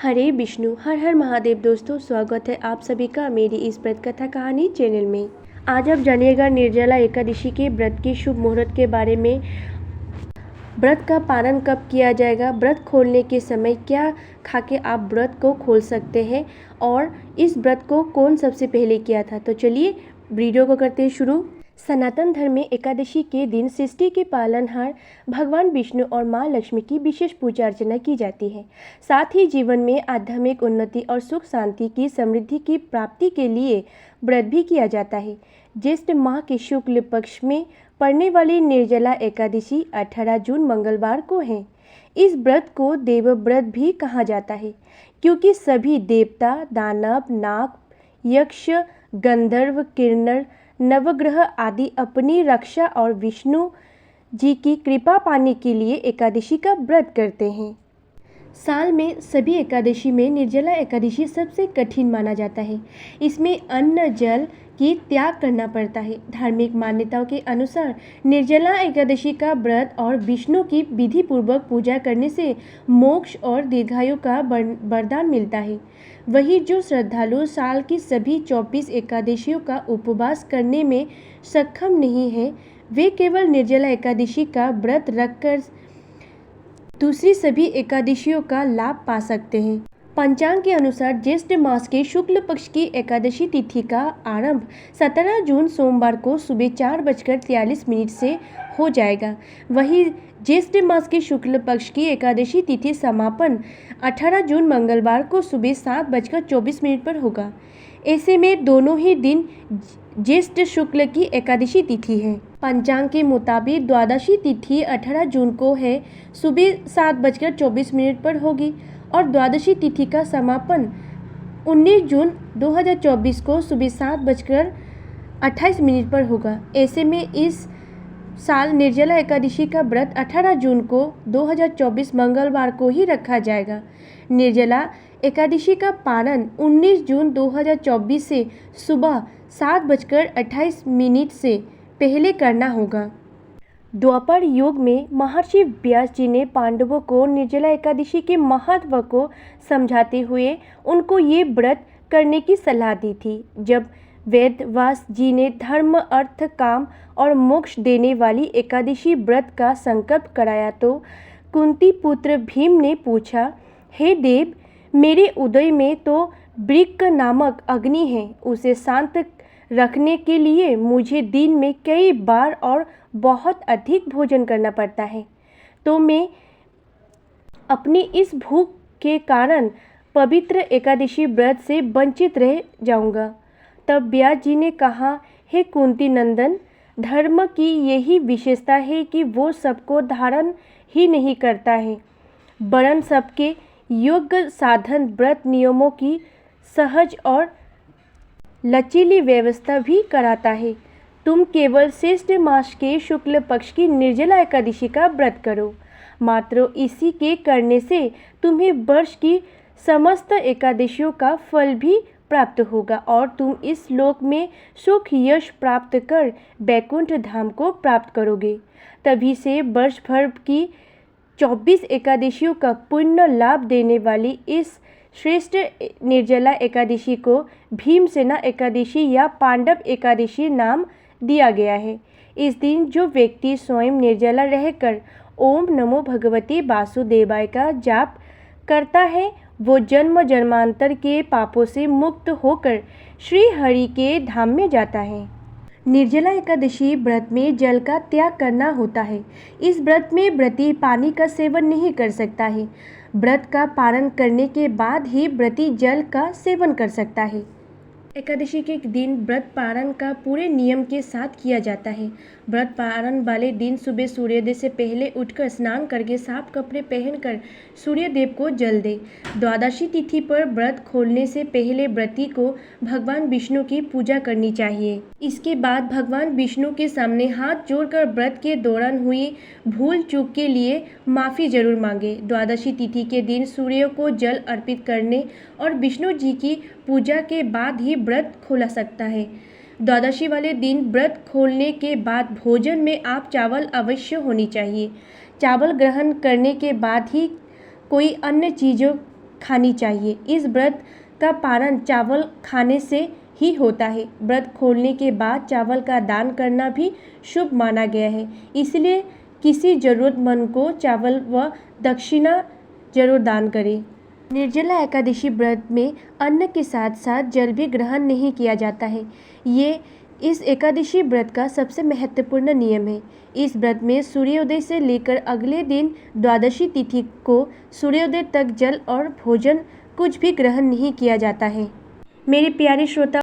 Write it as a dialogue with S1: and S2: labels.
S1: हरे विष्णु हर हर महादेव। दोस्तों, स्वागत है आप सभी का मेरी इस व्रत कथा कहानी चैनल में। आज आप जानिएगा निर्जला एकादशी के व्रत के शुभ मुहूर्त के बारे में। व्रत का पालन कब किया जाएगा, व्रत खोलने के समय क्या खा के आप व्रत को खोल सकते हैं और इस व्रत को कौन सबसे पहले किया था। तो चलिए वीडियो को करते हैं शुरू। सनातन धर्म में एकादशी के दिन सृष्टि के पालनहार भगवान विष्णु और माँ लक्ष्मी की विशेष पूजा अर्चना की जाती है। साथ ही जीवन में आध्यात्मिक उन्नति और सुख शांति की समृद्धि की प्राप्ति के लिए व्रत भी किया जाता है। ज्येष्ठ माह के शुक्ल पक्ष में पड़ने वाली निर्जला एकादशी 18 जून मंगलवार को है। इस व्रत को देव व्रत भी कहा जाता है क्योंकि सभी देवता, दानव, नाग, यक्ष, गंधर्व, किन्नर, नवग्रह आदि अपनी रक्षा और विष्णु जी की कृपा पाने के लिए एकादशी का व्रत करते हैं। साल में सभी एकादशी में निर्जला एकादशी सबसे कठिन माना जाता है। इसमें अन्न जल की त्याग करना पड़ता है। धार्मिक मान्यताओं के अनुसार निर्जला एकादशी का व्रत और विष्णु की विधि पूर्वक पूजा करने से मोक्ष और दीर्घायु का वरदान मिलता है। वही जो श्रद्धालु साल की सभी 24 एकादशियों का उपवास करने में सक्षम नहीं है, वे केवल निर्जला एकादशी का व्रत रखकर दूसरी सभी एकादशियों का लाभ पा सकते हैं। पंचांग के अनुसार ज्येष्ठ मास के शुक्ल पक्ष की एकादशी तिथि का आरंभ 17 जून सोमवार को सुबह 4:43 से हो जाएगा। वहीं ज्येष्ठ मास के शुक्ल पक्ष की एकादशी तिथि समापन 18 जून मंगलवार को सुबह 7:24 पर होगा। ऐसे में दोनों ही दिन ज्येष्ठ शुक्ल की एकादशी तिथि है। पंचांग के मुताबिक द्वादशी तिथि 18 जून को है, सुबह 7:24 पर होगी और द्वादशी तिथि का समापन 19 जून 2024 को सुबह 7:28 पर होगा। ऐसे में इस साल निर्जला एकादशी का व्रत 18 जून को 2024 मंगलवार को ही रखा जाएगा। निर्जला एकादशी का पारण 19 जून 2024 से सुबह 7:28 से पहले करना होगा। द्वापर युग में महर्षि व्यास जी ने पांडवों को निर्जला एकादशी के महत्व को समझाते हुए उनको ये व्रत करने की सलाह दी थी। जब वेद व्यास जी ने धर्म, अर्थ, काम और मोक्ष देने वाली एकादशी व्रत का संकल्प कराया तो कुंती पुत्र भीम ने पूछा, हे देव, मेरे उदय में तो वृक्क नामक अग्नि है, उसे शांत रखने के लिए मुझे दिन में कई बार और बहुत अधिक भोजन करना पड़ता है, तो मैं अपनी इस भूख के कारण पवित्र एकादशी व्रत से वंचित रह जाऊंगा। तब व्यास जी ने कहा, हे कुंती नंदन, धर्म की यही विशेषता है कि वो सबको धारण ही नहीं करता है, वरन सबके योग्य साधन व्रत नियमों की सहज और लचीली व्यवस्था भी कराता है। तुम केवल श्रेष्ठ मास के शुक्ल पक्ष की निर्जला एकादशी का व्रत करो। मात्र इसी के करने से तुम्हें वर्ष की समस्त एकादशियों का फल भी प्राप्त होगा और तुम इस लोक में सुख यश प्राप्त कर बैकुंठ धाम को प्राप्त करोगे। तभी से वर्ष भर की 24 एकादशियों का पुण्य लाभ देने वाली इस श्रेष्ठ निर्जला एकादशी को भीमसेना एकादशी या पांडव एकादशी नाम दिया गया है। इस दिन जो व्यक्ति स्वयं निर्जला रहकर ओम नमो भगवते वासुदेवाय का जाप करता है, वो जन्म जन्मांतर के पापों से मुक्त होकर श्री हरि के धाम में जाता है। निर्जला एकादशी व्रत में जल का त्याग करना होता है। इस व्रत में व्रती पानी का सेवन नहीं कर सकता है। व्रत का पारण करने के बाद ही व्रती जल का सेवन कर सकता है। एकादशी के दिन व्रत पारण का पूरे नियम के साथ किया जाता है। व्रत पारण वाले दिन सुबह सूर्योदय से पहले उठकर स्नान करके साफ कपड़े पहनकर सूर्यदेव को जल दे। द्वादशी तिथि पर व्रत खोलने से पहले व्रती को भगवान विष्णु की पूजा करनी चाहिए। इसके बाद भगवान विष्णु के सामने हाथ जोड़कर व्रत के दौरान हुई भूल चूक के लिए माफ़ी जरूर मांगे। द्वादशी तिथि के दिन सूर्य को जल अर्पित करने और विष्णु जी की पूजा के बाद ही व्रत खोला सकता है। द्वादशी वाले दिन व्रत खोलने के बाद भोजन में आप चावल अवश्य होनी चाहिए। चावल ग्रहण करने के बाद ही कोई अन्य चीज़ों खानी चाहिए। इस व्रत का पारण चावल खाने से ही होता है। व्रत खोलने के बाद चावल का दान करना भी शुभ माना गया है। इसलिए किसी जरूरतमंद को चावल व दक्षिणा जरूर दान करें। निर्जला एकादशी व्रत में अन्न के साथ साथ जल भी ग्रहण नहीं किया जाता है। ये इस एकादशी व्रत का सबसे महत्वपूर्ण नियम है। इस व्रत में सूर्योदय से लेकर अगले दिन द्वादशी तिथि को सूर्योदय तक जल और भोजन कुछ भी ग्रहण नहीं किया जाता है। मेरे प्यारे श्रोता